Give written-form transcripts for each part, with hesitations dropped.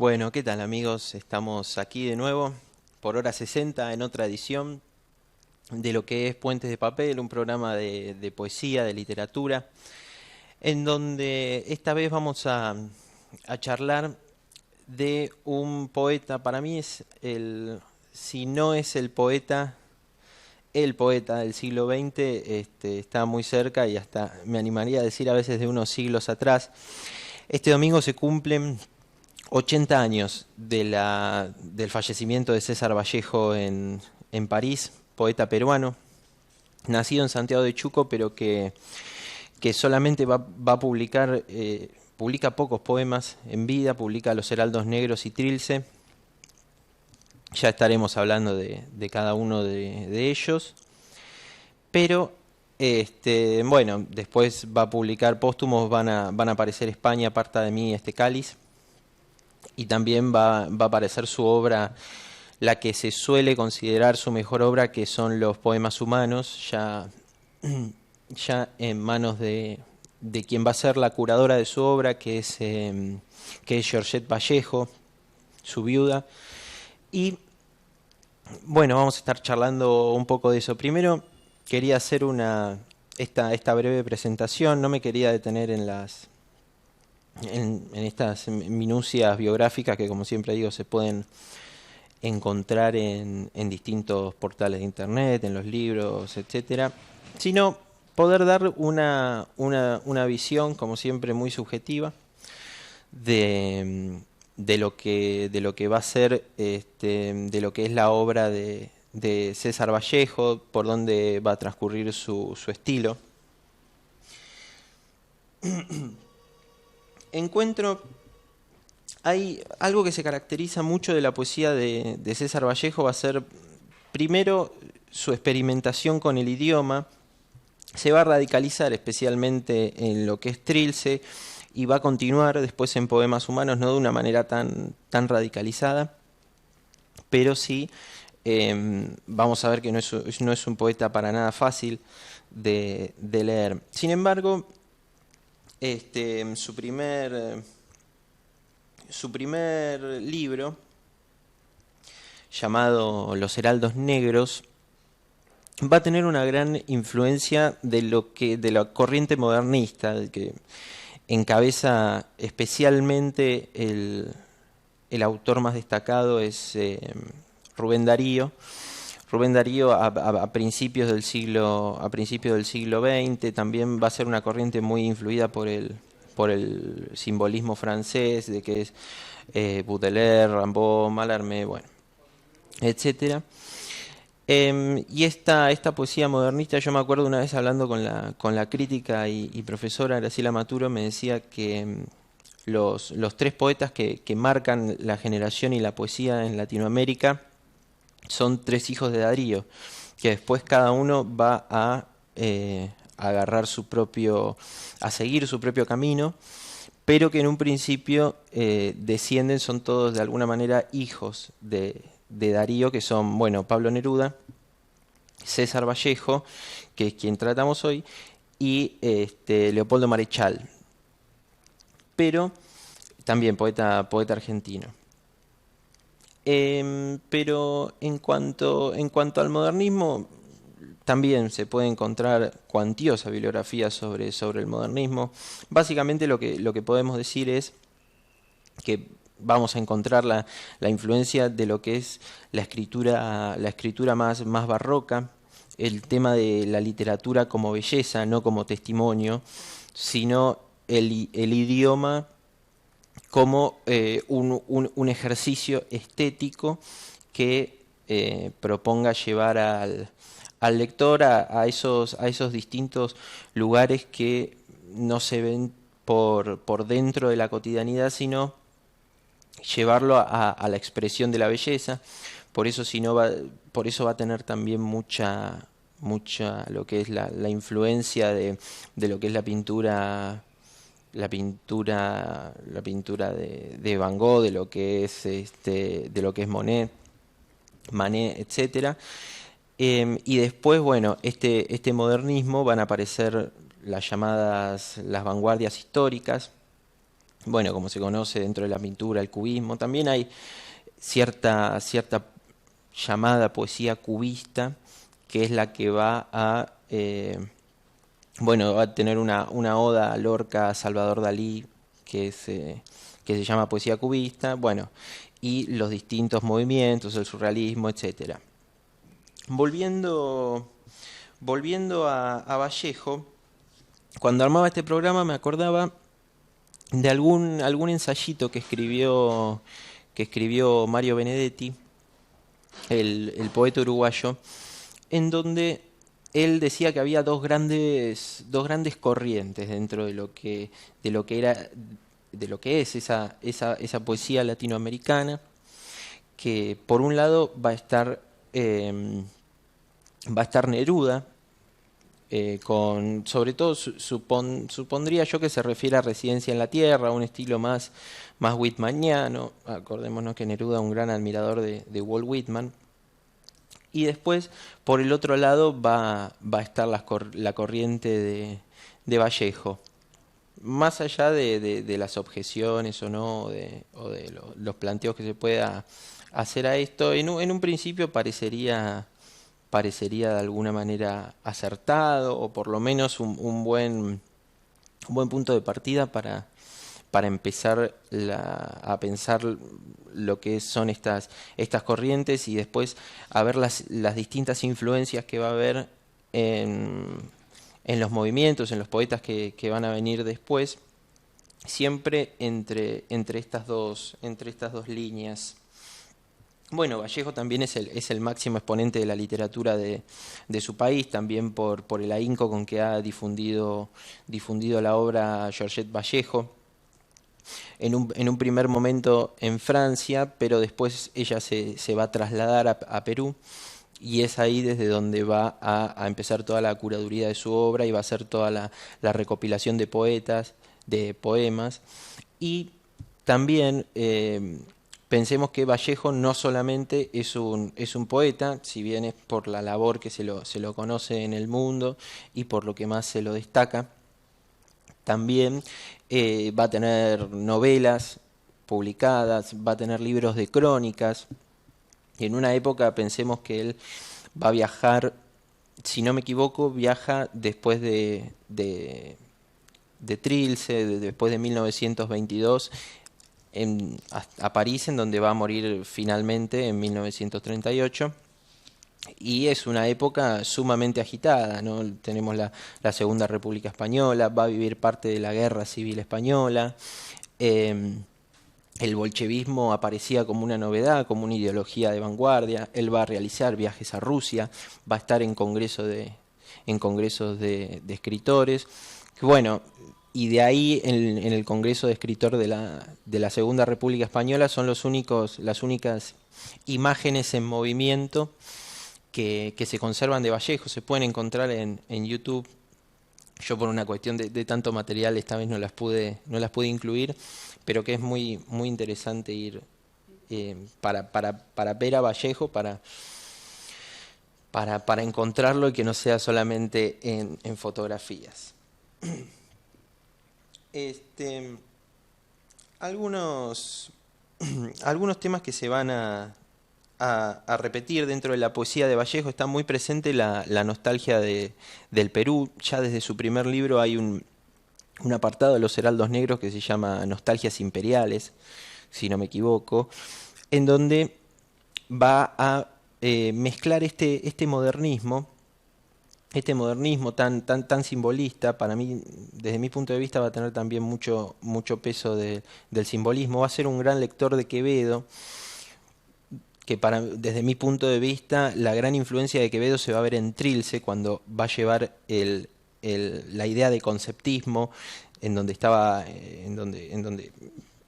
Bueno, ¿qué tal amigos? Estamos aquí de nuevo por hora 60 en otra edición de lo que es Puentes de Papel, un programa de poesía, de literatura, en donde esta vez vamos a charlar de un poeta. Para mí es si no es el poeta del siglo XX, está muy cerca y hasta me animaría a decir a veces de unos siglos atrás. Este domingo se cumplen 80 años del fallecimiento de César Vallejo en París, poeta peruano, nacido en Santiago de Chuco, pero que solamente va a publicar, publica pocos poemas en vida, publica Los Heraldos Negros y Trilce. Ya estaremos hablando de cada uno de ellos, pero bueno, después va a publicar póstumos, van a aparecer España, Aparta de mí, Cáliz. Y también va a aparecer su obra, la que se suele considerar su mejor obra, que son los poemas humanos, ya en manos de quien va a ser la curadora de su obra, que es Georgette Vallejo, su viuda. Y bueno, vamos a estar charlando un poco de eso. Primero quería hacer esta breve presentación, no me quería detener en estas minucias biográficas que, como siempre digo, se pueden encontrar en distintos portales de internet, en los libros, etcétera, sino poder dar una visión, como siempre, muy subjetiva de lo que va a ser, de lo que es la obra de César Vallejo, por donde va a transcurrir su estilo. Encuentro, hay algo que se caracteriza mucho de la poesía de César Vallejo, va a ser primero su experimentación con el idioma. Se va a radicalizar especialmente en lo que es Trilce y va a continuar después en Poemas Humanos, no de una manera tan radicalizada, pero sí vamos a ver que no es un poeta para nada fácil de leer. Sin embargo, su primer libro, llamado Los Heraldos Negros, va a tener una gran influencia de la corriente modernista, que encabeza especialmente el autor más destacado es Rubén Darío. Rubén Darío a principios del siglo XX también va a ser una corriente muy influida por el simbolismo francés, de que es Baudelaire, Rimbaud, Mallarmé, bueno, etcétera. Y esta poesía modernista, yo me acuerdo una vez hablando con la crítica y profesora Graciela Maturo, me decía que los tres poetas que marcan la generación y la poesía en Latinoamérica son tres hijos de Darío, que después cada uno va a agarrar a seguir su propio camino, pero que en un principio descienden, son todos de alguna manera hijos de Darío, que son, bueno, Pablo Neruda, César Vallejo, que es quien tratamos hoy, y Leopoldo Marechal, pero también poeta argentino. Pero en cuanto al modernismo, también se puede encontrar cuantiosa bibliografía sobre el modernismo. Básicamente lo que podemos decir es que vamos a encontrar la influencia de lo que es la escritura más barroca, el tema de la literatura como belleza, no como testimonio, sino el idioma como un ejercicio estético que proponga llevar al lector a esos distintos lugares que no se ven por dentro de la cotidianidad, sino llevarlo a la expresión de la belleza. Por eso va a tener también mucha lo que es la influencia de lo que es la pintura de Van Gogh, de lo que es Manet, etcétera. Y después, bueno, este modernismo, van a aparecer las vanguardias históricas, bueno, como se conoce dentro de la pintura, el cubismo. También hay cierta llamada poesía cubista, que es la que va a, bueno, va a tener una oda a Lorca, a Salvador Dalí, que se llama poesía cubista, bueno, y los distintos movimientos, el surrealismo, etcétera. Volviendo, volviendo a Vallejo, cuando armaba este programa me acordaba de algún ensayito que escribió Mario Benedetti, el poeta uruguayo, en donde él decía que había dos grandes corrientes dentro de lo que era, de lo que es esa poesía latinoamericana, que por un lado va a estar Neruda, sobre todo supondría yo que se refiere a Residencia en la Tierra, a un estilo más whitmaniano. Acordémonos que Neruda es un gran admirador de Walt Whitman. Y después, por el otro lado, va a estar la corriente de Vallejo. Más allá de las objeciones o no, o de los planteos que se pueda hacer a esto, en un principio parecería de alguna manera acertado, o por lo menos un buen punto de partida para empezar a pensar lo que son estas corrientes, y después a ver las distintas influencias que va a haber en los movimientos, en los poetas que van a venir después, siempre entre estas dos líneas. Bueno, Vallejo también es el máximo exponente de la literatura de su país, también por el ahínco con que ha difundido la obra Georgette Vallejo. En un primer momento en Francia, pero después ella se va a trasladar a Perú, y es ahí desde donde va a empezar toda la curaduría de su obra, y va a hacer toda la recopilación de poemas. Y también pensemos que Vallejo no solamente es un poeta, si bien es por la labor que se lo conoce en el mundo y por lo que más se lo destaca, también va a tener novelas publicadas, va a tener libros de crónicas. Y en una época pensemos que él va a viajar, si no me equivoco, viaja después de Trilce, después de 1922, a París, en donde va a morir finalmente en 1938. Y es una época sumamente agitada, ¿no? Tenemos la Segunda República Española, va a vivir parte de la Guerra Civil Española. El bolchevismo aparecía como una novedad, como una ideología de vanguardia. Él va a realizar viajes a Rusia, va a estar en congresos de escritores. Bueno, y de ahí en el Congreso de Escritor de la Segunda República Española son las únicas imágenes en movimiento que se conservan de Vallejo. Se pueden encontrar en YouTube. Yo, por una cuestión de tanto material, esta vez no las pude incluir, pero que es muy interesante ir para ver a Vallejo, para encontrarlo, y que no sea solamente en fotografías. Algunos temas que se van a repetir dentro de la poesía de Vallejo. Está muy presente la nostalgia del Perú. Ya desde su primer libro hay un apartado de los Heraldos Negros que se llama Nostalgias Imperiales, si no me equivoco, en donde va a mezclar este modernismo tan simbolista. Para mí, desde mi punto de vista, va a tener también mucho peso del simbolismo. Va a ser un gran lector de Quevedo, que desde mi punto de vista, la gran influencia de Quevedo se va a ver en Trilce, cuando va a llevar la idea de conceptismo en donde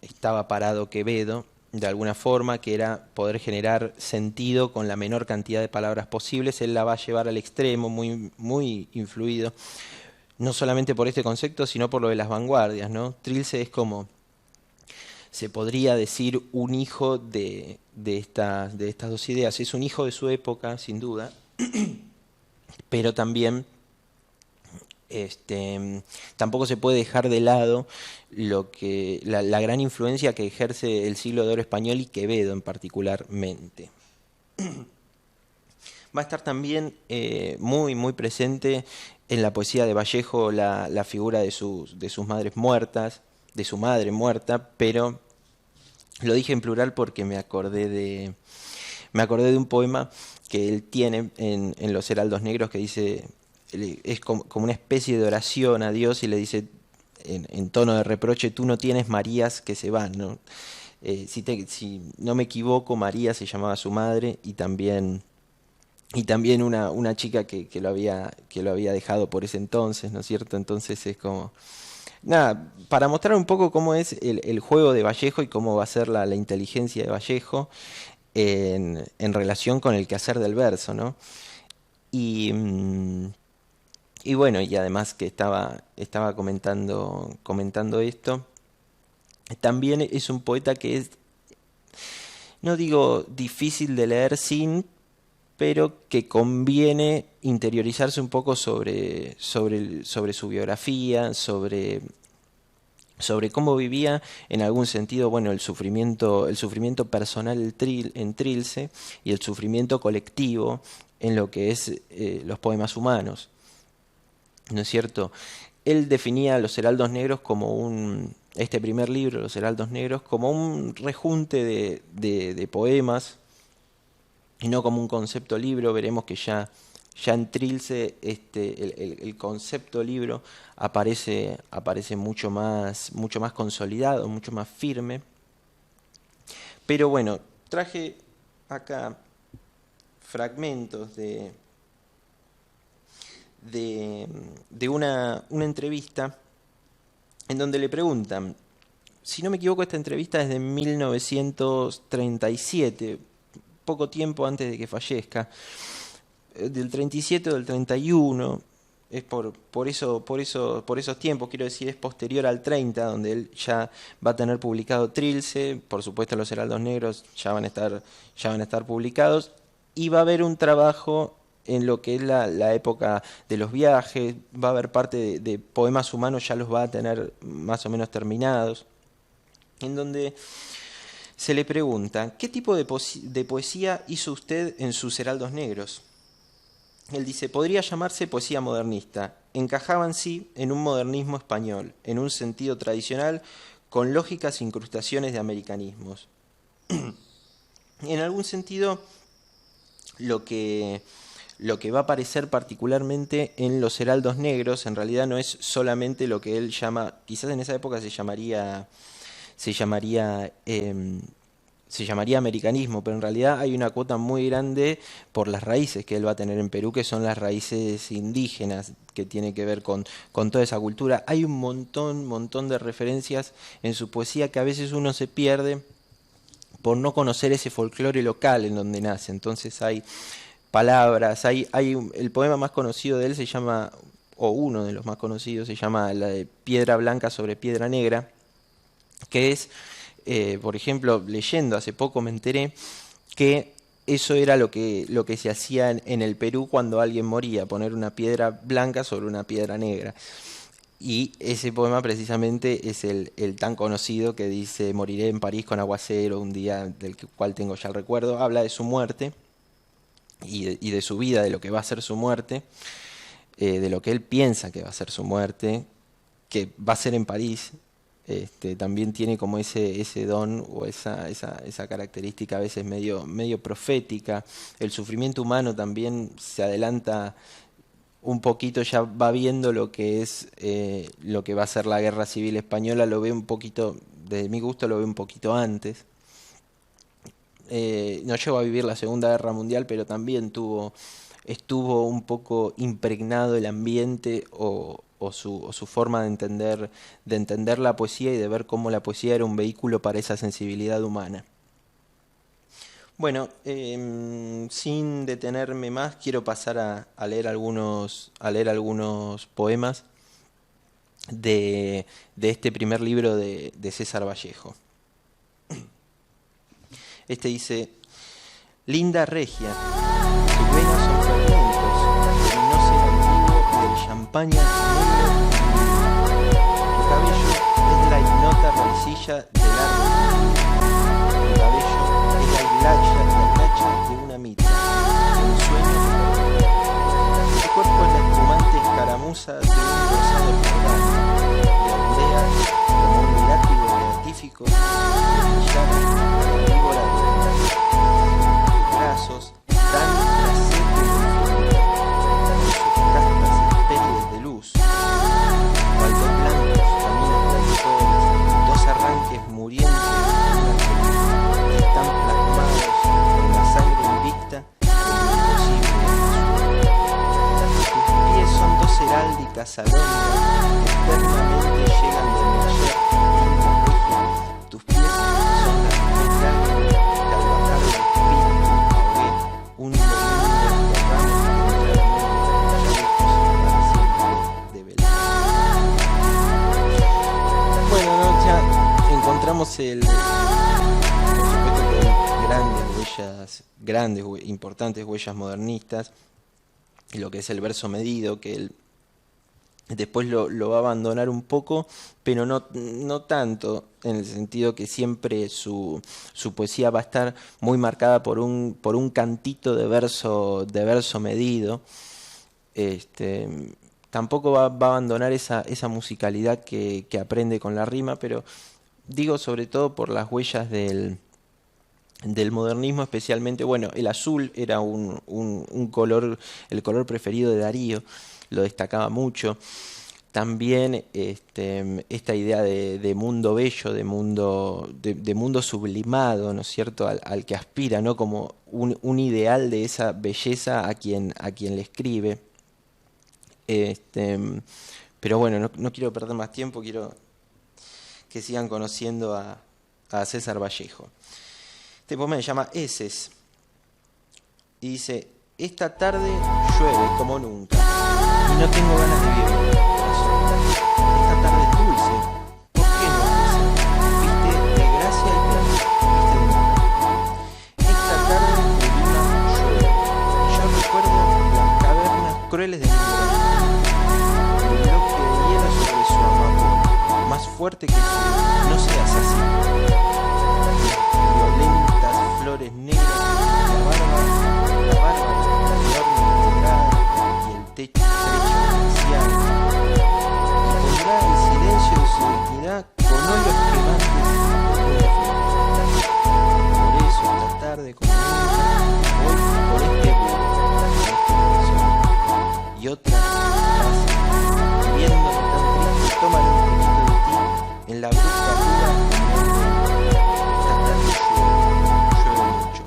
estaba parado Quevedo, de alguna forma, que era poder generar sentido con la menor cantidad de palabras posibles. Él la va a llevar al extremo, muy influido, no solamente por este concepto, sino por lo de las vanguardias, ¿no? Trilce es como, se podría decir, un hijo de estas dos ideas. Es un hijo de su época, sin duda, pero también Tampoco se puede dejar de lado la gran influencia que ejerce el Siglo de Oro español y Quevedo en particularmente. Va a estar también muy, muy presente en la poesía de Vallejo la figura de sus madres muertas, de su madre muerta, pero lo dije en plural porque me acordé de un poema que él tiene en Los Heraldos Negros que dice, es como una especie de oración a Dios y le dice en tono de reproche: tú no tienes Marías que se van, ¿no? Si no me equivoco, María se llamaba su madre y también una chica que lo había dejado por ese entonces, ¿no es cierto? Entonces es como... Nada, para mostrar un poco cómo es el juego de Vallejo y cómo va a ser la inteligencia de Vallejo en relación con el quehacer del verso, ¿no? Y, y bueno, y además que estaba comentando esto, también es un poeta que es, no digo difícil de leer sin, pero que conviene interiorizarse un poco sobre su biografía, sobre cómo vivía en algún sentido, bueno, el sufrimiento personal en Trilce y el sufrimiento colectivo en lo que es los poemas humanos, ¿no es cierto? Él definía Los Heraldos Negros como este primer libro, Los Heraldos Negros, como un rejunte de poemas y no como un concepto libro. Veremos que ya en Trilce el concepto libro aparece mucho más consolidado, mucho más firme. Pero bueno, traje acá fragmentos de una entrevista en donde le preguntan, si no me equivoco, esta entrevista es de 1937, poco tiempo antes de que fallezca, del 37 o del 31, es por esos tiempos, quiero decir, es posterior al 30, donde él ya va a tener publicado Trilce, por supuesto Los Heraldos Negros ya van a estar publicados, y va a haber un trabajo en lo que es la época de los viajes, va a haber parte de poemas humanos, ya los va a tener más o menos terminados, en donde se le pregunta, ¿qué tipo de poesía hizo usted en sus Heraldos Negros? Él dice, podría llamarse poesía modernista, encajaba en sí en un modernismo español, en un sentido tradicional, con lógicas incrustaciones de americanismos. En algún sentido, lo que va a aparecer particularmente en Los Heraldos Negros, en realidad no es solamente lo que él llama, quizás en esa época se llamaría americanismo, pero en realidad hay una cuota muy grande por las raíces que él va a tener en Perú, que son las raíces indígenas, que tiene que ver con toda esa cultura. Hay un montón de referencias en su poesía que a veces uno se pierde por no conocer ese folclore local en donde nace. Entonces hay palabras, el poema más conocido de él se llama, o uno de los más conocidos, se llama la de Piedra Blanca sobre Piedra Negra, que es, por ejemplo, leyendo hace poco me enteré que eso era lo que se hacía en el Perú cuando alguien moría, poner una piedra blanca sobre una piedra negra. Y ese poema precisamente es el tan conocido que dice, moriré en París con aguacero, un día del cual tengo ya el recuerdo. Habla de su muerte y de su vida, de lo que va a ser su muerte, de lo que él piensa que va a ser su muerte, que va a ser en París. También tiene como ese don o esa característica a veces medio profética. El sufrimiento humano también se adelanta un poquito, ya va viendo lo que es lo que va a ser la Guerra Civil Española, lo ve un poquito, desde mi gusto lo ve un poquito antes. No llegó a vivir la Segunda Guerra Mundial, pero también estuvo un poco impregnado el ambiente o su forma de entender la poesía y de ver cómo la poesía era un vehículo para esa sensibilidad humana. Bueno, sin detenerme más, quiero pasar a leer algunos poemas de este primer libro de César Vallejo. Este dice, linda regia, tus venas son fragmentos, no se el ombligo del acompaña negro y lindo. Tu cabello es la ignota raicilla del árbol. Tu cabello es la hilacha de una mitra, de un sueño. Tu cuerpo es la espumante escaramuza de un rosado floral, y ondea como un látigo beatífico de brillar a la víbora de la noche. Tus brazos dan la sed del infinito, con sus castas estériles de luz. Cual dos blancos caminos traidores, dos arranques murientes de una colina, están plasmados en la sangre invicta del imposible azul. Tus pies son dos heráldicas alondras que eternamente llegan de mi ayer, linda regia. Tus pies son las dos lágrimas que al bajar del espíritu ahogué un domingo de ramos entre el mundo, ya lejos para siempre de velar. Bueno, ¿no? Ya encontramos por supuesto que hay grandes, importantes huellas modernistas, y lo que es el verso medido, que él después lo va a abandonar un poco, pero no tanto, en el sentido que siempre su poesía va a estar muy marcada por un cantito de verso medido. Tampoco va a abandonar esa musicalidad que aprende con la rima, pero digo sobre todo por las huellas del modernismo, especialmente, bueno, el azul era un color, el color preferido de Darío, lo destacaba mucho. También esta idea de mundo bello, de mundo sublimado, ¿no es cierto?, al que aspira, ¿no?, como un ideal de esa belleza a quien le escribe. Pero bueno, no quiero perder más tiempo, quiero que sigan conociendo a César Vallejo. Este poema se llama Heces y dice: esta tarde llueve como nunca y no tengo ganas de vivir, corazón. Esta tarde es dulce, ¿por qué no dulce? Viste de gracia y pena, viste de nada. Esta tarde de luna llueve y yo recuerdo las cavernas crueles de mi corazón. Un bloque de hielo sobre su amapola, más fuerte que su no seas así. Violentas flores negras, la barba enorme integrada y el techo estrecho anciano. Y pondrá el silencio de su dignidad con hoyos quemantes de una flor. Por eso esta tarde, como nunca, voy por este burro, con este corazón. Y otra pasa, y viéndome tan triste, toman un poquito de ti en la brusca arruga. Esta tarde llueve mucho.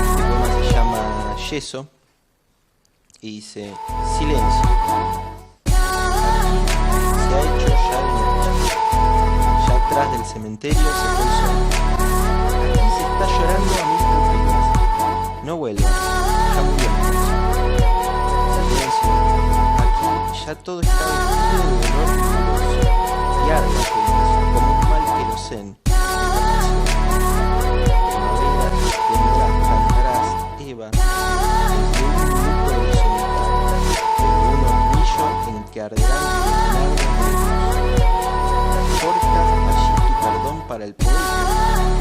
Este poema se llama Yeso y dice: silencio. Aquí se ha hecho ya de noche. Ya atrás del cementerio se fue el sol. Aquí se está llorando a mil pupilas. No vuelvas, ya murió el corazón. Silencio. Aquí ya todo está vestido de dolor riguroso y arde apenas, como un mal querosén. Primavera tendrás, cantarás, Eva, desde un minuto horizontal, desde un hornillo en que arderán largos de luz. Forja allí tu perdón para el poeta,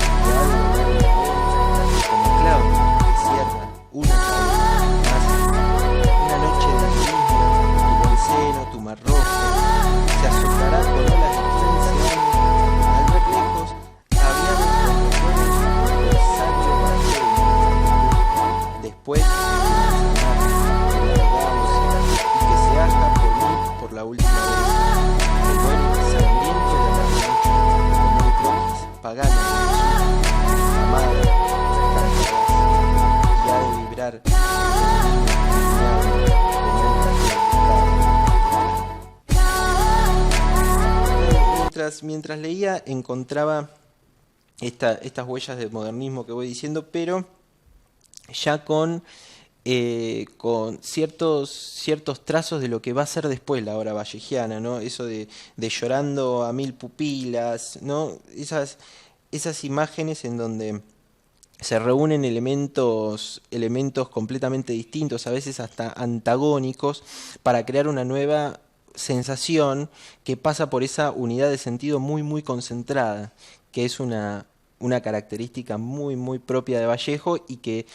y algo verde aún, como clavo que cierra una cabeza más. Una noche de mismo, tu buen seno, tu mar rojo, se azotará con olas de 15 años. Al ver lejos, habíamos con recuerdos un rosario vacío. Después, que y que se haga por mí por la última vez, que muere sangriento de amar mucho, como un croquis pagano de Jesús. Amada, cantarás, y ha de vibrar el Mientras leía encontraba estas huellas del modernismo que voy diciendo, pero ya con ciertos trazos de lo que va a ser después la obra vallejiana, ¿no? Eso de llorando a mil pupilas, ¿no? Esas imágenes en donde se reúnen elementos completamente distintos, a veces hasta antagónicos, para crear una nueva sensación que pasa por esa unidad de sentido muy, muy concentrada, que es una característica muy, muy propia de Vallejo y que,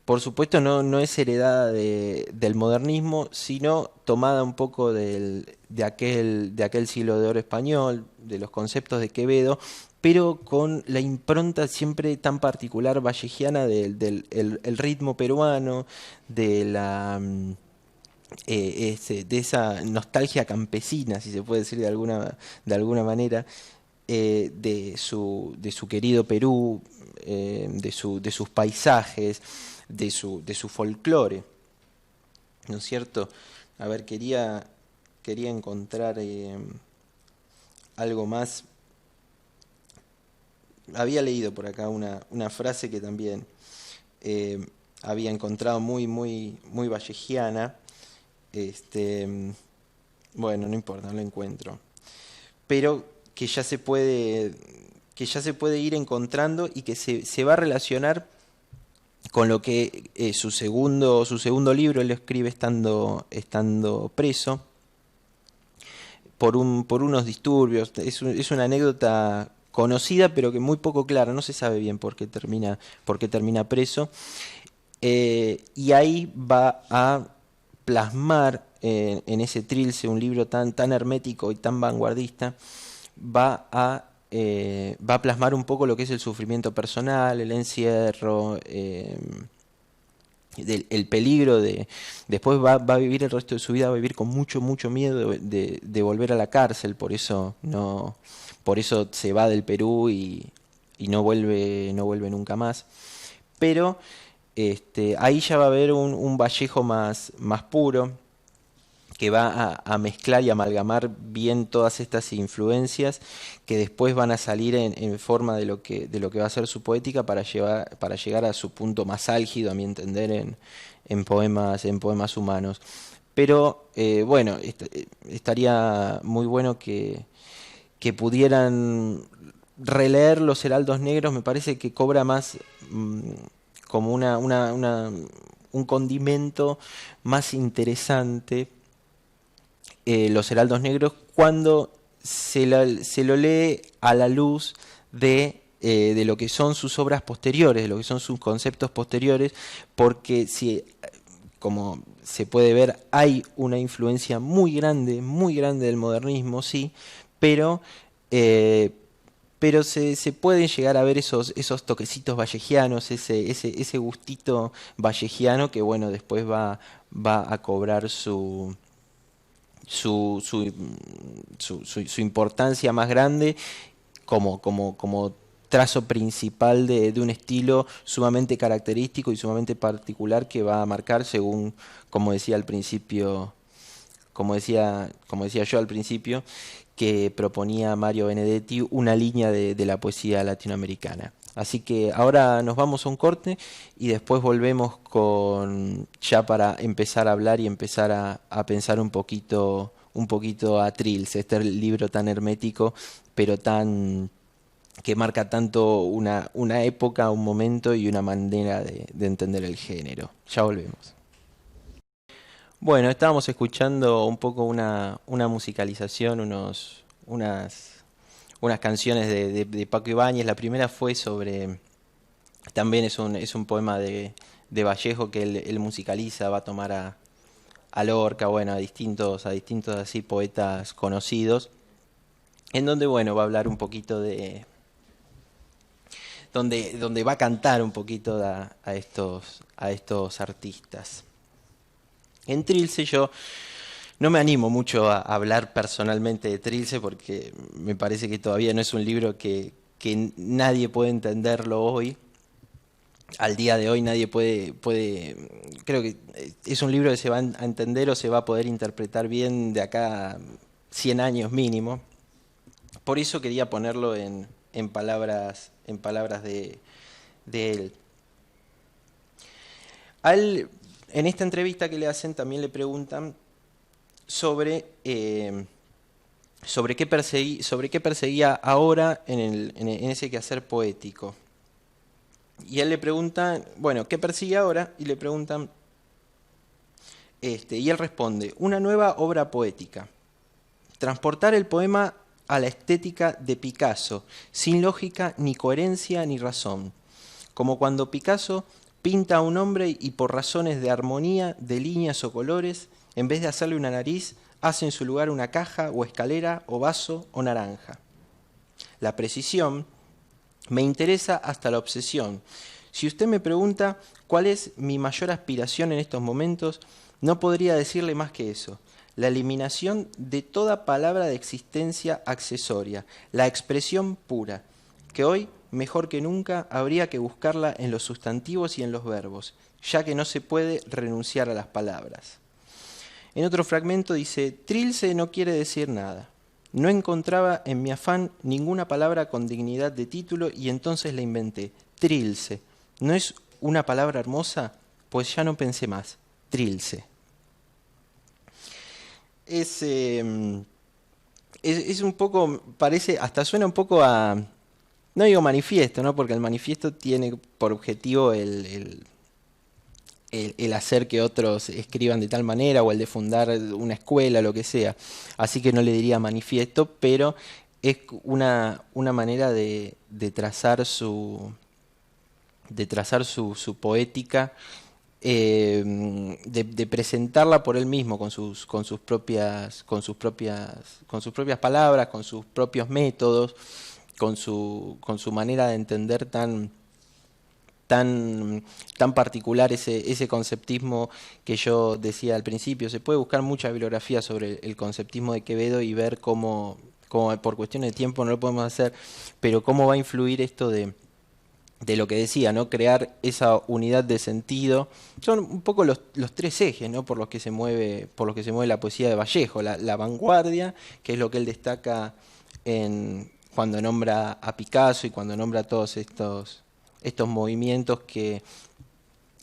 por supuesto, no es heredada del modernismo, sino tomada un poco de aquel siglo de oro español, de los conceptos de Quevedo, pero con la impronta siempre tan particular vallejiana el ritmo peruano, de de esa nostalgia campesina, si se puede decir de alguna manera, de su querido Perú, de sus paisajes, de su folclore, ¿no es cierto? A ver, quería encontrar algo más. Había leído por acá una frase que también eh, había encontrado muy, muy, muy vallejiana. Este, bueno, no importa, no lo encuentro. Pero que ya se puede ir encontrando y que se va a relacionar con lo que su segundo libro él lo escribe estando preso por unos disturbios. Es una anécdota conocida pero que muy poco clara, no se sabe bien por qué termina preso. Y ahí va a plasmar en ese Trilce, un libro tan hermético y tan vanguardista, va a plasmar un poco lo que es el sufrimiento personal, el encierro, el peligro de... Después va a vivir el resto de su vida, va a vivir con mucho, mucho miedo de volver a la cárcel, por eso se va del Perú y no vuelve nunca más. Pero ahí ya va a haber un Vallejo más puro, que va a mezclar y amalgamar bien todas estas influencias que después van a salir en forma de lo que va a ser su poética para llegar a su punto más álgido, a mi entender, en poemas humanos. Pero bueno, estaría muy bueno que pudieran releer Los Heraldos Negros. Me parece que cobra más como un condimento más interesante, Los Heraldos Negros, cuando se lo lee a la luz de lo que son sus obras posteriores, de lo que son sus conceptos posteriores, porque si, como se puede ver, hay una influencia muy grande del modernismo, sí, pero, eh, pero se pueden llegar a ver esos toquecitos vallejianos, ese gustito vallejiano que, bueno, después va a cobrar su, su, su importancia más grande como trazo principal de un estilo sumamente característico y sumamente particular que va a marcar, según, como decía al principio, como decía yo al principio, que proponía Mario Benedetti, una línea de la poesía latinoamericana. Así que ahora nos vamos a un corte y después volvemos ya para empezar a hablar y empezar a pensar un poquito a Trills, este libro tan hermético, pero que marca tanto una época, un momento y una manera de entender el género. Ya volvemos. Bueno, estábamos escuchando un poco una musicalización, unas canciones de Paco Ibáñez. La primera fue también es un poema de Vallejo que él musicaliza, va a tomar a Lorca, bueno, a distintos así poetas conocidos, en donde, bueno, va a hablar un poquito donde va a cantar un poquito a estos artistas. En Trilce yo no me animo mucho a hablar personalmente de Trilce porque me parece que todavía no es un libro que nadie puede entenderlo hoy. Al día de hoy nadie creo que es un libro que se va a entender o se va a poder interpretar bien de acá a 100 años mínimo. Por eso quería ponerlo en palabras de él. En esta entrevista que le hacen también le preguntan sobre qué perseguía ahora en ese quehacer poético. Y él le pregunta, bueno, ¿qué persigue ahora? Y le preguntan, y él responde, una nueva obra poética. Transportar el poema a la estética de Picasso, sin lógica, ni coherencia, ni razón. Como cuando Picasso pinta a un hombre y por razones de armonía, de líneas o colores, en vez de hacerle una nariz, hace en su lugar una caja o escalera o vaso o naranja. La precisión me interesa hasta la obsesión. Si usted me pregunta cuál es mi mayor aspiración en estos momentos, no podría decirle más que eso. La eliminación de toda palabra de existencia accesoria, la expresión pura, que hoy, mejor que nunca, habría que buscarla en los sustantivos y en los verbos, ya que no se puede renunciar a las palabras. En otro fragmento dice, Trilce no quiere decir nada. No encontraba en mi afán ninguna palabra con dignidad de título y entonces la inventé. Trilce. ¿No es una palabra hermosa? Pues ya no pensé más. Trilce. Es un poco, parece, hasta suena un poco a, no digo manifiesto, ¿no? Porque el manifiesto tiene por objetivo el hacer que otros escriban de tal manera o el de fundar una escuela, lo que sea. Así que no le diría manifiesto, pero es una manera de trazar su poética, de presentarla por él mismo con sus propias palabras, con sus propios métodos, con su manera de entender tan particular ese conceptismo que yo decía al principio. Se puede buscar mucha bibliografía sobre el conceptismo de Quevedo y ver cómo por cuestiones de tiempo no lo podemos hacer, pero cómo va a influir esto de lo que decía, ¿no? Crear esa unidad de sentido. Son un poco los tres ejes, ¿no? por los que se mueve la poesía de Vallejo. La vanguardia, que es lo que él destaca cuando nombra a Picasso y cuando nombra todos estos movimientos que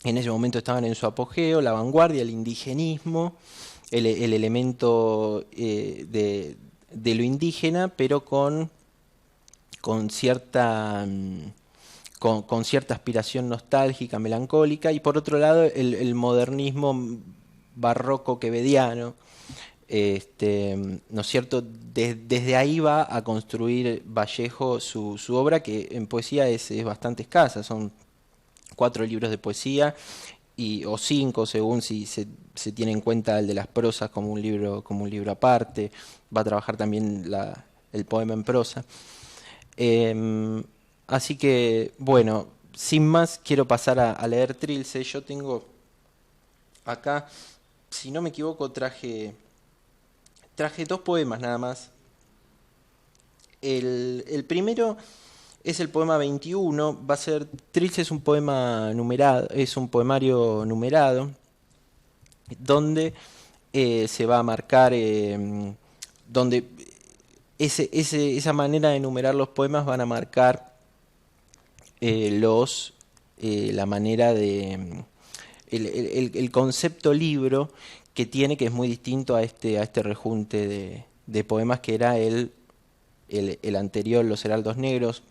en ese momento estaban en su apogeo, la vanguardia, el indigenismo, el elemento de lo indígena, pero con cierta aspiración nostálgica, melancólica, y por otro lado el modernismo barroco quevediano, ¿no es cierto? Desde ahí va a construir Vallejo su obra, que en poesía es bastante escasa, son 4 libros de poesía, o 5 según si se tiene en cuenta el de las prosas como un libro aparte. Va a trabajar también el poema en prosa. Así que, bueno, sin más, quiero pasar a leer Trilce. Yo tengo acá, si no me equivoco, traje 2 poemas nada más. El primero es el poema 21, va a ser, Trilce es un poema numerado, es un poemario numerado, donde se va a marcar, donde esa manera de numerar los poemas van a marcar la manera de el concepto libro que tiene, que es muy distinto a este rejunte de poemas que era el anterior, Los Heraldos Negros.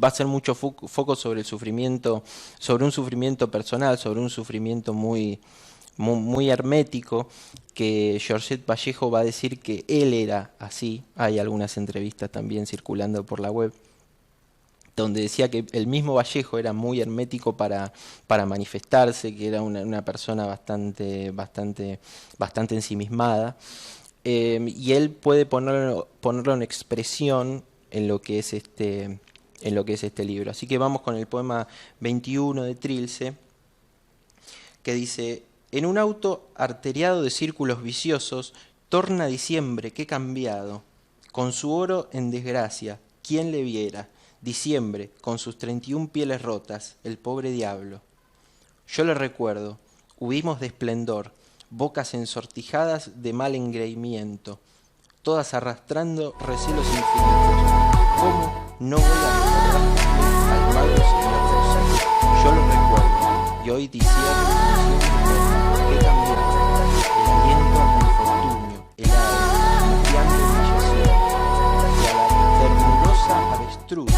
Va a ser mucho foco sobre el sufrimiento, sobre un sufrimiento personal, sobre un sufrimiento muy hermético, que Georgette Vallejo va a decir que él era así. Hay algunas entrevistas también circulando por la web donde decía que el mismo Vallejo era muy hermético para manifestarse, que era una persona bastante ensimismada, y él puede ponerlo en expresión en lo que es este libro. Así que vamos con el poema 21 de Trilce, que dice: en un auto arteriado de círculos viciosos, torna diciembre, qué cambiado, con su oro en desgracia, ¿quién le viera? Diciembre, con sus 31 pieles rotas, el pobre diablo. Yo le recuerdo, huimos de esplendor, bocas ensortijadas de mal engreimiento, todas arrastrando recelos infinitos. ¿Cómo no voy a recordar al mago señor Rosas? Yo lo recuerdo, y hoy diciembre, qué cambiado, el aliento al infortunio, el aire, limpiando humillación, y a la ternurosa avestruz,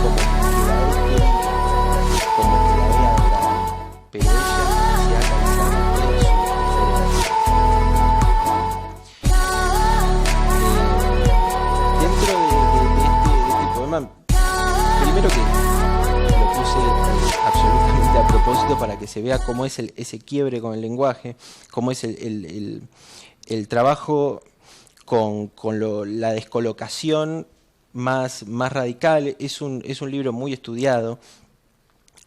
como que la he querido, vea cómo es ese quiebre con el lenguaje, cómo es el trabajo con la descolocación más radical. Es un libro muy estudiado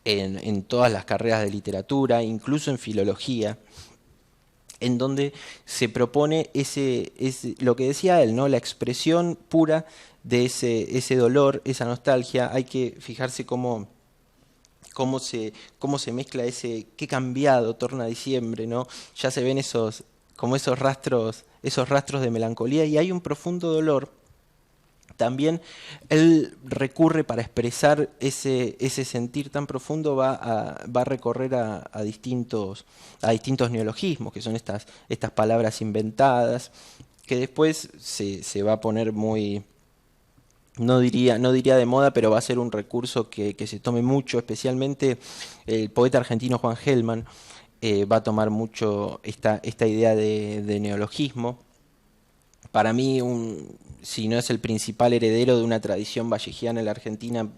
en todas las carreras de literatura, incluso en filología, en donde se propone lo que decía él, ¿no? La expresión pura de ese dolor, esa nostalgia. Hay que fijarse cómo se mezcla qué cambiado torna diciembre, ¿no? Ya se ven esos rastros de melancolía, y hay un profundo dolor. También él recurre, para expresar ese sentir tan profundo, va a recorrer a distintos neologismos, que son estas palabras inventadas, que después se va a poner muy, no diría de moda, pero va a ser un recurso que se tome mucho, especialmente el poeta argentino Juan Gelman va a tomar mucho esta idea de neologismo. Para mí, si no es el principal heredero de una tradición vallejiana en la Argentina,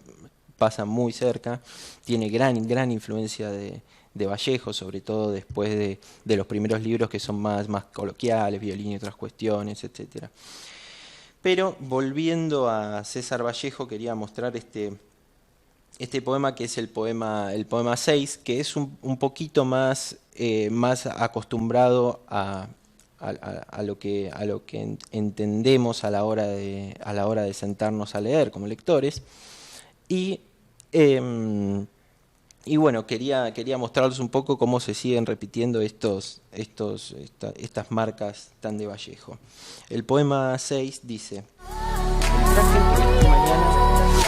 pasa muy cerca. Tiene gran influencia de Vallejo, sobre todo después de los primeros libros, que son más coloquiales, Violín y otras cuestiones, etcétera. Pero volviendo a César Vallejo, quería mostrar este poema, que es el poema 6, que es un poquito más acostumbrado a lo que entendemos a la hora de sentarnos a leer como lectores. Y bueno, quería mostrarles un poco cómo se siguen repitiendo estas marcas tan de Vallejo. El poema 6 dice: el traje que vestí mañana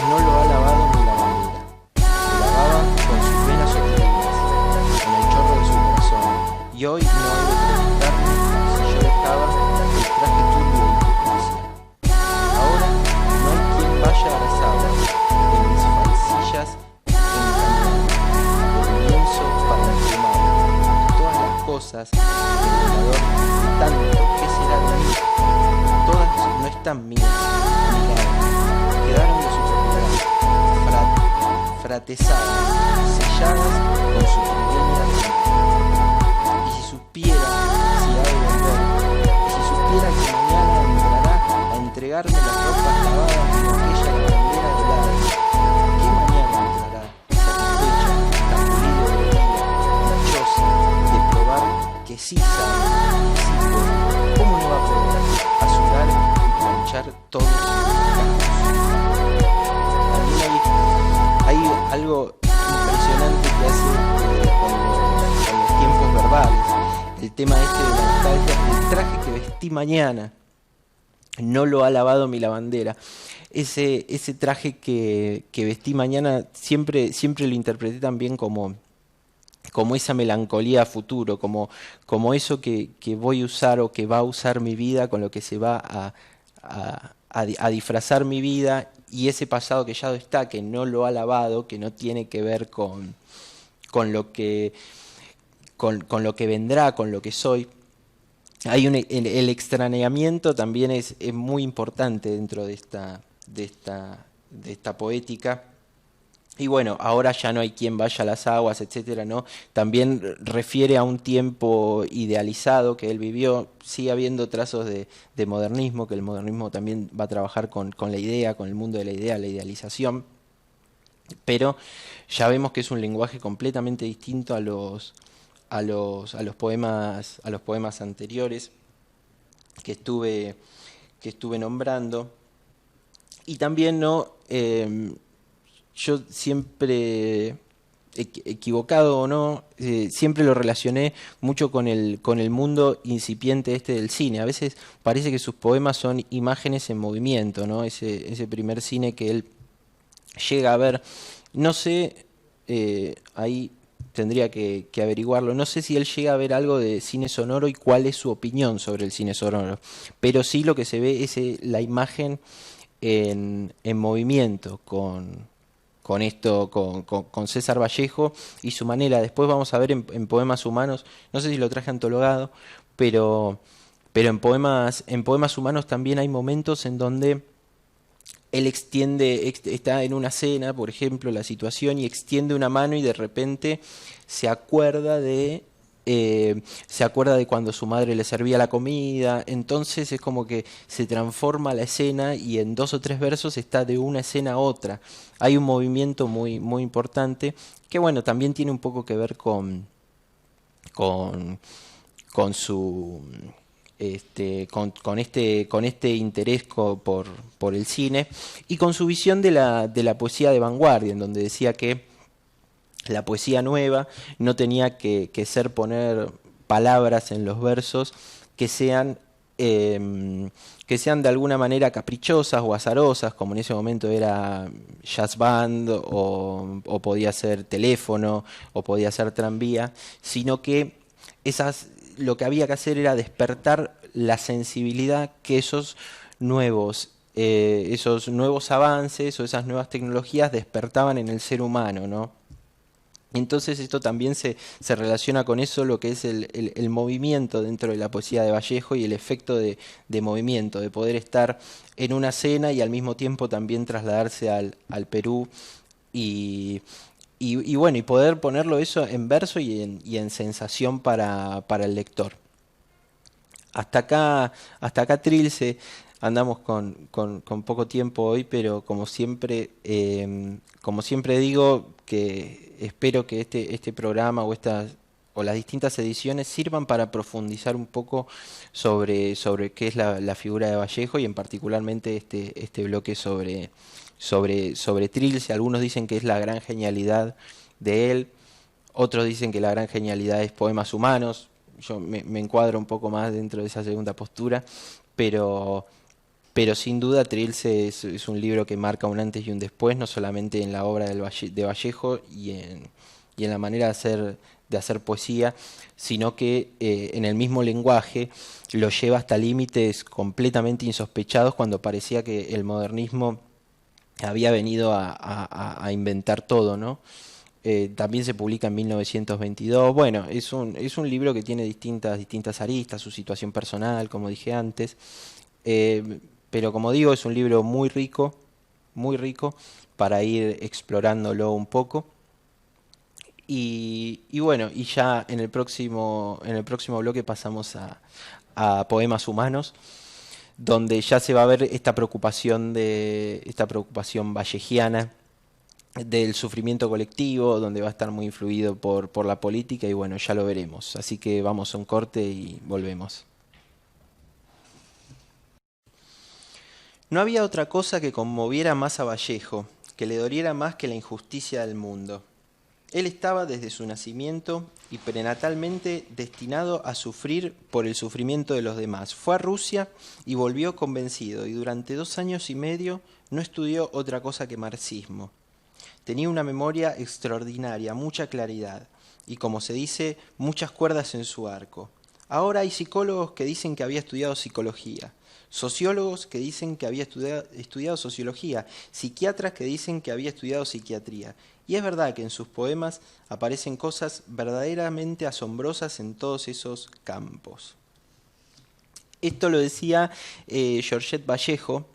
no lo ha lavado ni la bandera, lo lavaba con sus venas oprimidas, en el chorro de su corazón, y hoy no he de preguntarme si yo dejaba el traje turbio de injusticia. Ahora no hay quien vaya a las aguas de mis falsillas encañadas, el lienzo para enfumar, todas las cosas del velador, tanto que será de mí, todas no están mías, quedaron de su propiedad, fratesadas, selladas con su pequeña letra. Y si supiera si ha de volver, y si supiera que mañana entrará a entregarme las ropas lavadas de aquella lavandera del alma, ¿qué mañana entrará, satisfecha, tan pulida de vida, dichosa, de probar que sí sabe, que sí puede? ¿Cómo no va a poder azurar y planchar todos los campos? También hay algo impresionante que hace con los tiempos verbales. El tema de la nostalgia: el traje que vestí mañana no lo ha lavado mi lavandera. Ese traje que vestí mañana siempre lo interpreté también como esa melancolía a futuro, como eso que voy a usar o que va a usar mi vida, con lo que se va a disfrazar mi vida, y ese pasado que ya está, que no lo ha lavado, que no tiene que ver con lo que vendrá, con lo que soy. El extrañamiento también es muy importante dentro de esta poética. Y bueno, ahora ya no hay quien vaya a las aguas, etcétera, ¿no? También refiere a un tiempo idealizado que él vivió. Sigue habiendo trazos de modernismo, que el modernismo también va a trabajar con la idea, con el mundo de la idea, la idealización. Pero ya vemos que es un lenguaje completamente distinto a los poemas anteriores que estuve nombrando. Y también yo siempre, equivocado o no, siempre lo relacioné mucho con el mundo incipiente del cine. A veces parece que sus poemas son imágenes en movimiento, ¿no? Ese primer cine que él llega a ver. No sé, ahí tendría que averiguarlo. No sé si él llega a ver algo de cine sonoro y cuál es su opinión sobre el cine sonoro. Pero sí, lo que se ve es la imagen en movimiento con César Vallejo y su manera. Después vamos a ver en Poemas Humanos, no sé si lo traje antologado, pero en poemas humanos también hay momentos en donde él está en una cena, por ejemplo, la situación, y extiende una mano y de repente se acuerda se acuerda de cuando su madre le servía la comida. Entonces es como que se transforma la escena y en 2 o 3 versos está de una escena a otra. Hay un movimiento muy importante que, bueno, también tiene un poco que ver con, con su con este interés por el cine y con su visión de la poesía de vanguardia, en donde decía que la poesía nueva no tenía que ser poner palabras en los versos que sean que sean de alguna manera caprichosas o azarosas, como en ese momento era jazz band o podía ser teléfono o podía ser tranvía, sino que lo que había que hacer era despertar la sensibilidad que esos nuevos avances o esas nuevas tecnologías despertaban en el ser humano, ¿no? Entonces esto también se relaciona con eso, lo que es el movimiento dentro de la poesía de Vallejo y el efecto de movimiento, de poder estar en una cena y al mismo tiempo también trasladarse al Perú y, bueno, y poder ponerlo eso en verso y en sensación para el lector. Hasta acá Trilce, andamos con poco tiempo hoy, pero como siempre digo, que espero que este programa o las distintas ediciones sirvan para profundizar un poco sobre qué es la figura de Vallejo y en particularmente este bloque sobre Trilce. Algunos dicen que es la gran genialidad de él, otros dicen que la gran genialidad es Poemas Humanos. Yo me encuadro un poco más dentro de esa segunda postura, pero, pero sin duda Trilce es un libro que marca un antes y un después, no solamente en la obra de Vallejo y en la manera de hacer poesía, sino que en el mismo lenguaje lo lleva hasta límites completamente insospechados cuando parecía que el modernismo había venido a inventar todo, ¿no? También se publica en 1922. Bueno, es un libro que tiene distintas aristas, su situación personal, como dije antes. Pero como digo, es un libro muy rico para ir explorándolo un poco. Y bueno, y ya en el próximo bloque pasamos a Poemas Humanos, donde ya se va a ver esta preocupación vallejiana del sufrimiento colectivo, donde va a estar muy influido por la política y bueno, ya lo veremos. Así que vamos a un corte y volvemos. No había otra cosa que conmoviera más a Vallejo, que le doliera más que la injusticia del mundo. Él estaba desde su nacimiento y prenatalmente destinado a sufrir por el sufrimiento de los demás. Fue a Rusia y volvió convencido y durante 2 años y medio no estudió otra cosa que marxismo. Tenía una memoria extraordinaria, mucha claridad y, como se dice, muchas cuerdas en su arco. Ahora hay psicólogos que dicen que había estudiado psicología, sociólogos que dicen que había estudiado sociología, psiquiatras que dicen que había estudiado psiquiatría. Y es verdad que en sus poemas aparecen cosas verdaderamente asombrosas en todos esos campos. Esto lo decía Georgette Vallejo,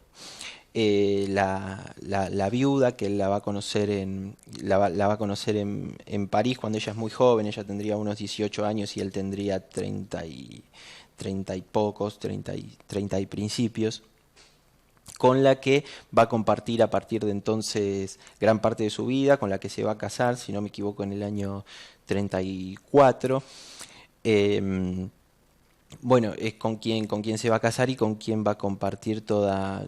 la viuda, que él la va a conocer la va a conocer en París cuando ella es muy joven. Ella tendría unos 18 años y él tendría 30 y pocos, 30 y principios, con la que va a compartir a partir de entonces gran parte de su vida, con la que se va a casar, si no me equivoco, en el año 34. Bueno, es con quien se va a casar y con quien va a compartir toda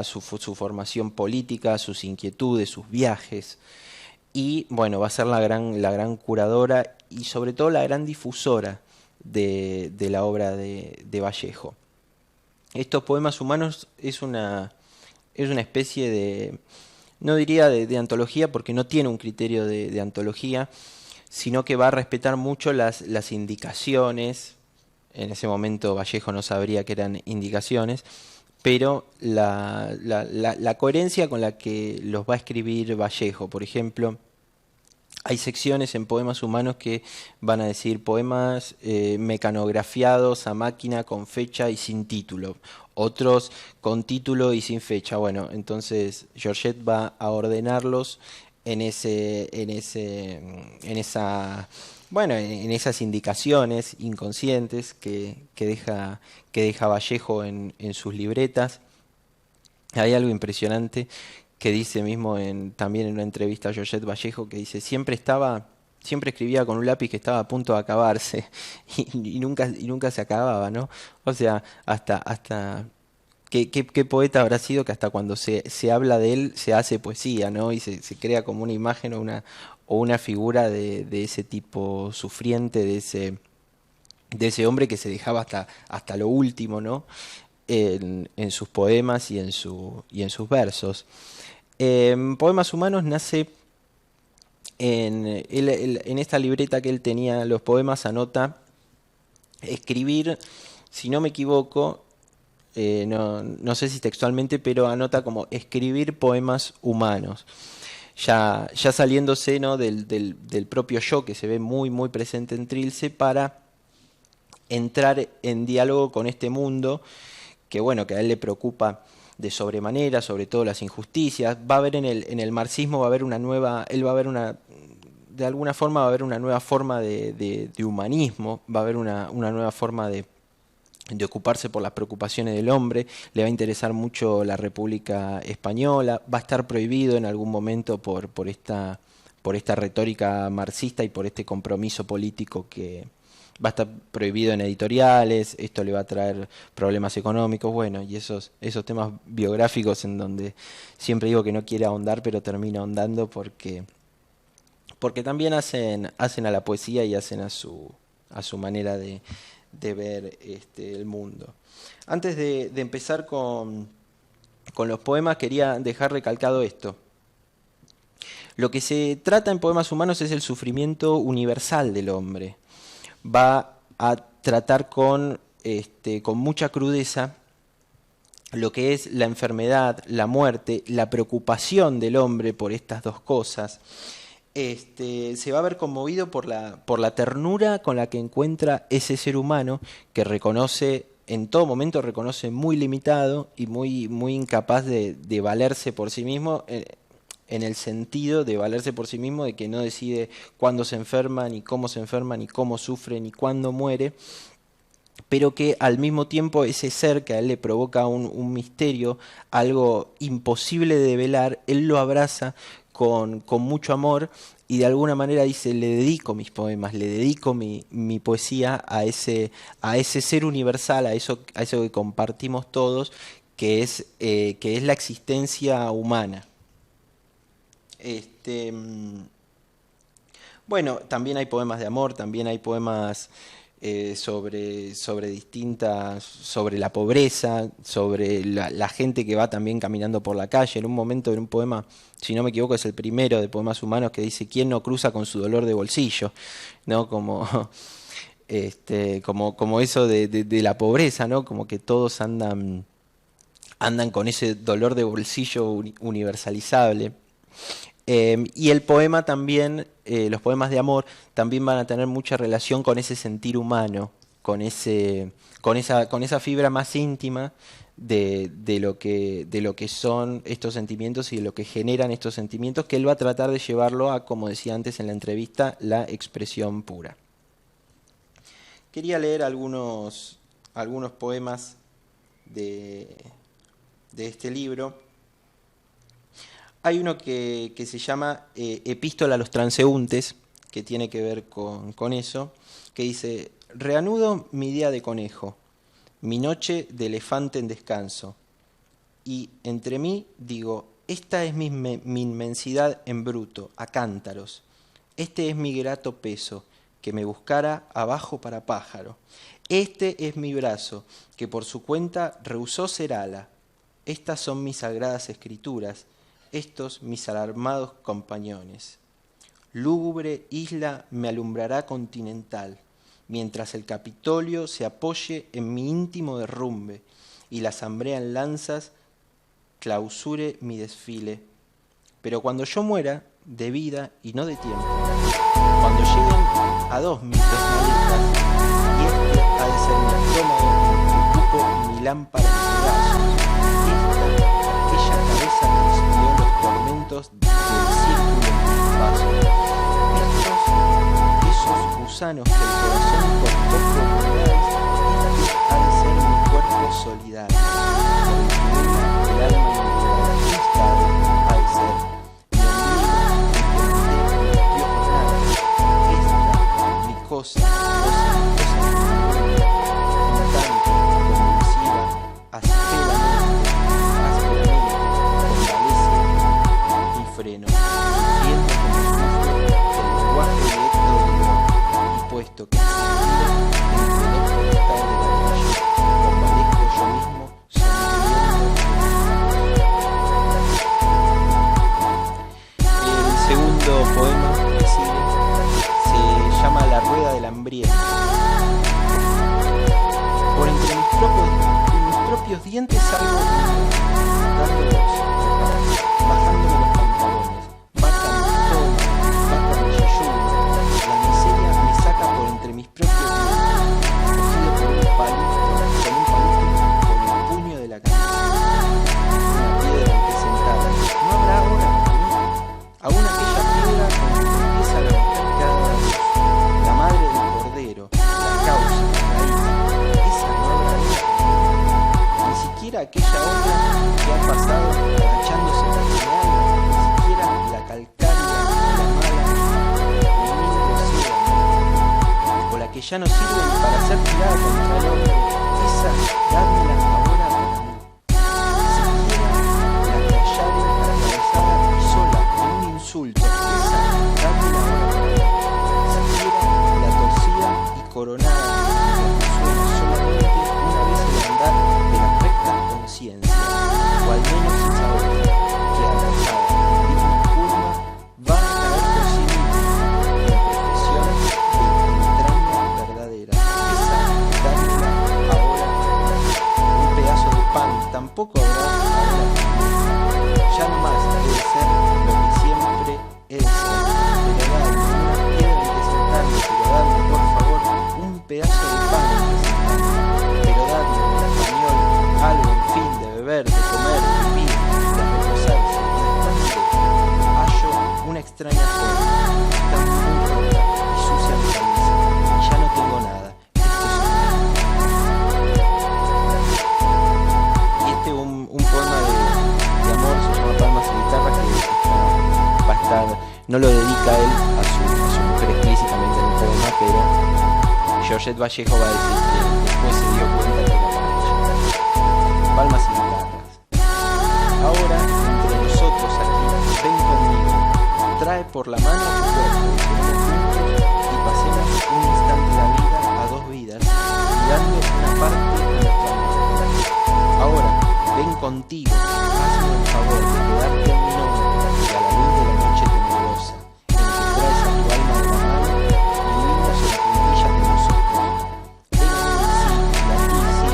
su formación política, sus inquietudes, sus viajes. Y bueno, va a ser la gran curadora y sobre todo la gran difusora de la obra de Vallejo. Estos Poemas Humanos es una especie no diría de antología porque no tiene un criterio de antología, sino que va a respetar mucho las indicaciones. En ese momento Vallejo no sabría que eran indicaciones, pero la coherencia con la que los va a escribir Vallejo. Por ejemplo, hay secciones en Poemas Humanos que van a decir poemas mecanografiados a máquina con fecha y sin título. otros con título y sin fecha. Bueno, entonces Georgette va a ordenarlos en en esas indicaciones inconscientes que deja Vallejo en sus libretas. Hay algo impresionante que dice mismo también en una entrevista a Georgette Vallejo, que dice, siempre escribía con un lápiz que estaba a punto de acabarse y nunca se acababa, ¿no? O sea, hasta ¿qué poeta habrá sido que hasta cuando se habla de él se hace poesía, ¿no? Y se crea como una imagen o una figura de ese tipo sufriente, de ese hombre que se dejaba hasta lo último, ¿no? En sus poemas y en sus versos. Poemas Humanos nace en esta libreta que él tenía, los poemas, anota escribir, si no me equivoco, no sé si textualmente, pero anota como escribir poemas humanos. Ya saliéndose, ¿no?, del propio yo, que se ve muy, muy presente en Trilce, para entrar en diálogo con este mundo que, bueno, que a él le preocupa de sobremanera, sobre todo las injusticias. Va a haber en el marxismo, va a haber de alguna forma va a haber una nueva forma de humanismo, va a haber una nueva forma de ocuparse por las preocupaciones del hombre. Le va a interesar mucho la República Española, va a estar prohibido en algún momento por esta retórica marxista y por este compromiso político que va a estar prohibido en editoriales. Esto le va a traer problemas económicos, bueno, y esos temas biográficos en donde siempre digo que no quiere ahondar, pero termino ahondando porque también hacen a la poesía y hacen a su manera de ver el mundo. Antes de empezar con los poemas, quería dejar recalcado esto. Lo que se trata en Poemas Humanos es el sufrimiento universal del hombre. Va a tratar con mucha crudeza lo que es la enfermedad, la muerte, la preocupación del hombre por estas dos cosas. Se va a ver conmovido por la ternura con la que encuentra ese ser humano que en todo momento reconoce muy limitado y muy, muy incapaz de valerse por sí mismo, en el sentido de valerse por sí mismo, de que no decide cuándo se enferma, ni cómo sufre, ni cuándo muere, pero que al mismo tiempo ese ser que a él le provoca un misterio, algo imposible de develar, él lo abraza con mucho amor y de alguna manera dice, le dedico mis poemas, le dedico mi poesía a ese ser universal, a eso que compartimos todos, que es la existencia humana. Bueno, también hay poemas de amor, también hay poemas sobre la pobreza, sobre la gente que va también caminando por la calle. En un momento, en un poema, si no me equivoco, es el primero de Poemas Humanos, que dice, ¿quién no cruza con su dolor de bolsillo? ¿No? Como eso de la pobreza, ¿no? Como que todos andan con ese dolor de bolsillo universalizable. Y el poema también, los poemas de amor, también van a tener mucha relación con ese sentir humano, con esa fibra más íntima de lo que son estos sentimientos y de lo que generan estos sentimientos, que él va a tratar de llevarlo a, como decía antes en la entrevista, la expresión pura. Quería leer algunos poemas de este libro. Hay uno que se llama Epístola a los transeúntes, que tiene que ver con eso, que dice, reanudo mi día de conejo, mi noche de elefante en descanso, y entre mí digo, esta es mi inmensidad en bruto, a cántaros, este es mi grato peso, que me buscara abajo para pájaro, este es mi brazo, que por su cuenta rehusó ser ala, estas son mis sagradas escrituras, estos mis alarmados compañones. Lúgubre isla me alumbrará continental, mientras el Capitolio se apoye en mi íntimo derrumbe y la asamblea en lanzas clausure mi desfile. Pero cuando yo muera, de vida y no de tiempo, cuando lleguen a 2 mis 2 maletas, y este ha de ser mi estómago, mi cupo, mi lámpara, mi son corpóreas, este ha de ser mi cuerpo solidario, por el que vela el alma individualista ha de ser mi ombligo, el que mantiene mis piojos largos, esta, mi cosa, un tanto convulsiva, ásperamente, convalece mi freno, viendo como sufro el lenguaje directo del león, y puesto que existido entre dos potestades del anillo, convalezco yo mismo, sonriendo. El segundo poema que sigue se llama La rueda del hambriento. Por entre mis propios dientes salgo dando voz, bajándome los pantalones, vaca mi toma, vaca mi yeyuno, la miseria me saca por entre mis propios dientes, cogido por un palito, con el puño de la cabeza, una piedra en que sentada, no habrá ahora para mí, aún aquella piedra con que empieza la mujer cada vez, la madre del cordero, la causa, la raíz, esa no habrá ahora para mí, ni siquiera aquella otra que ha pasado agachándose por mi alma, ni siquiera la calcárea, la mala, el niño océano, o la que ya no sirve ni para ser tirada contra el hombre, esa dármela ahora para mí. Ni siquiera la que hallare atravesada y sola en un insulto, esa dármela ahora para mí. Ni siquiera la torcida y coronada que suena solamente una vez el andar de las rectas conciencias, o al menos esa otra que arrojada en digna curva va a caer por sí misma en profesión de entraña verdadera. Esa dármela ahora un pedazo de pan, tampoco habrá ahora ya no más debe ser lo que siempre he de ser, pero dadme una piedra en que sentarme, pero dadme por favor un pedazo de pan en que sentarme, pero dadme en español algo, en fin, de beber, de comer, de vivir, de reposarse, y después hallo una extraña forma, está muy rota y sucia mi camisa, y ya no tengo nada, esto es y este es un poema de amor, se llama Palmas y Guitarras, que va a estar, no lo dedica él a su mujer explícitamente en el poema, pero Georgette Vallejo va a decir que después se dio cuenta que era para ella. Palmas y guitarras. Ahora, entre nosotros aquí, ven conmigo, trae por la mano tu cuerpo, tenemos juntos y pasemos un instante la vida a dos vidas, y dando una parte a nuestra amor. Ahora, ven contigo, hazme el favor de quedarte en mi nombre y a la luz de la noche tenebrosa, en que traes a tu alma de la mano y vivimos en puntillas de nosotros. Ven a mí, sí,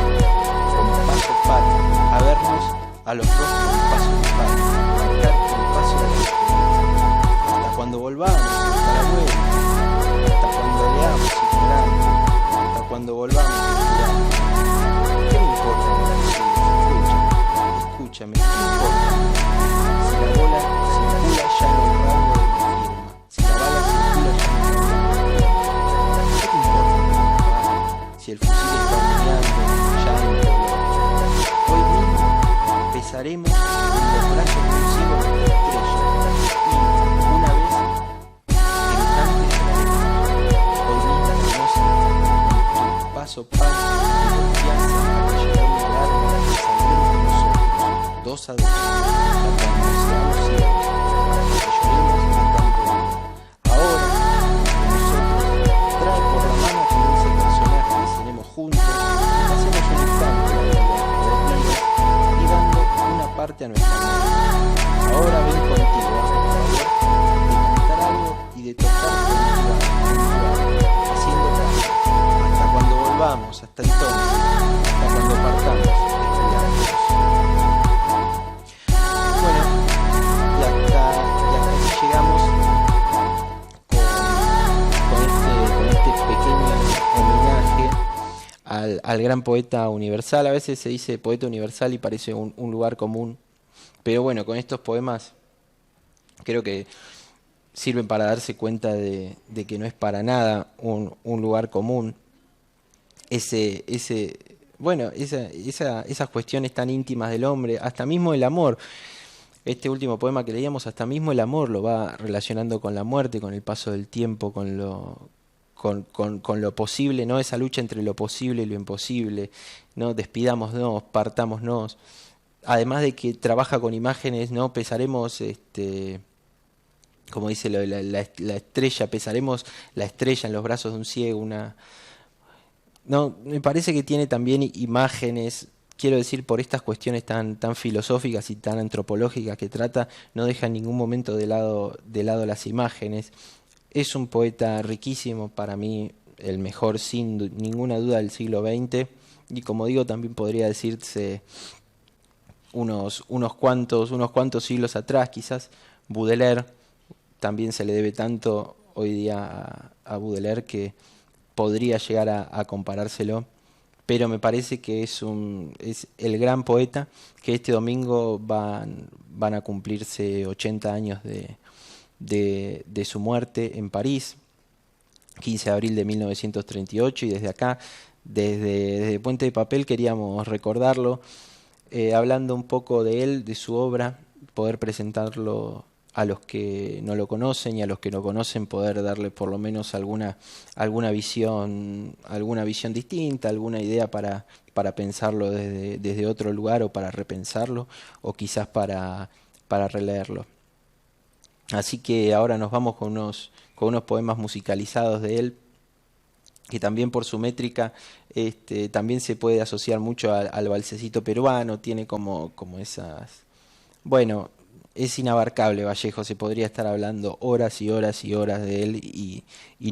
con paso par, a vernos a los dos con paso impar, marcar el paso de la esperanza. Hasta cuando volvamos, hasta la vuelta, hasta cuando leamos ignorante, hasta cuando volvamos ignorante. ¿Qué me importa mis fusiles? Escúchame, ¿qué importa? Si la bola circula ya en el rango de mi firma, si la bala circula ya en el rango de mi firma, ¿qué te importa mi papá? Si el fusil está humeando ya en el dolor. Hoy mismo pesaremos en los brazos de un ciego nuestra estrella, y una vez que cante lloraremos. Hoy mismo, hermosa, con tu paso par y confianza a que llegó mi alarma, saldremos de nosotros, dos a dos, hasta cuando seamos ciegos, hasta que lloremos de tanto dolor. Ahora, entre nosotros, trae por la mano a tu dulce personaje que seremos juntos, y pasemos un instante la vida a dos vidas, y dando una parte a nuestra mente. Ahora ven contigo, hazme el favor de cantar algo y de tocar puntual, haciendo caso, hasta cuando volvamos, hasta entonces, hasta cuando partamos, estudiantes. Bueno, y hasta aquí llegamos con este pequeño homenaje al gran poeta universal. A veces se dice poeta universal y parece un lugar común, pero bueno, con estos poemas creo que sirven para darse cuenta de que no es para nada un lugar común. Esas cuestiones tan íntimas del hombre, hasta mismo el amor. Este último poema que leíamos, hasta mismo el amor lo va relacionando con la muerte, con el paso del tiempo, con lo posible, ¿no? Esa lucha entre lo posible y lo imposible, ¿no? Despidámonos, partámonos. Además de que trabaja con imágenes, ¿no? Pesaremos, como dice la estrella, pesaremos la estrella en los brazos de un ciego, no, me parece que tiene también imágenes, quiero decir, por estas cuestiones tan filosóficas y tan antropológicas que trata, no deja en ningún momento de lado las imágenes. Es un poeta riquísimo, para mí el mejor sin ninguna duda del siglo XX, y como digo, también podría decirse unos cuantos siglos atrás, quizás Baudelaire, también se le debe tanto hoy día a Baudelaire que podría llegar a comparárselo, pero me parece que es el gran poeta, que este domingo van a cumplirse 80 años de su muerte en París, 15 de abril de 1938, y desde acá, desde Puente de Papel, queríamos recordarlo, hablando un poco de él, de su obra, poder presentarlo a los que no lo conocen, y a los que no conocen poder darle por lo menos alguna visión distinta, alguna idea para pensarlo desde otro lugar, o para repensarlo, o quizás para releerlo. Así que ahora nos vamos con unos poemas musicalizados de él, que también por su métrica también se puede asociar mucho al balsecito peruano, tiene como esas... Bueno, es inabarcable Vallejo, se podría estar hablando horas y horas y horas de él y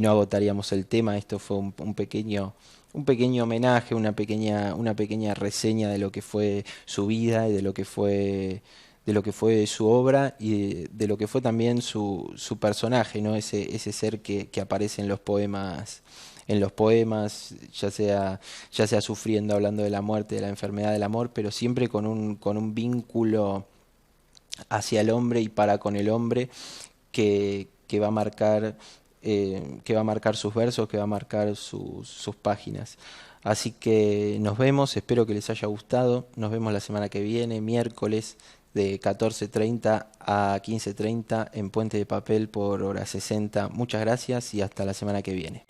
no agotaríamos el tema. Esto fue un pequeño homenaje, una pequeña reseña de lo que fue su vida y de lo que fue su obra, y de lo que fue también su personaje, ¿no? Ese ser que aparece en los poemas, ya sea sufriendo, hablando de la muerte, de la enfermedad, del amor, pero siempre con un vínculo hacia el hombre y para con el hombre, que va a marcar sus versos, que va a marcar sus páginas. Así que nos vemos, espero que les haya gustado. Nos vemos la semana que viene, miércoles, de 14:30 a 15:30 en Puente de Papel por hora 60. Muchas gracias y hasta la semana que viene.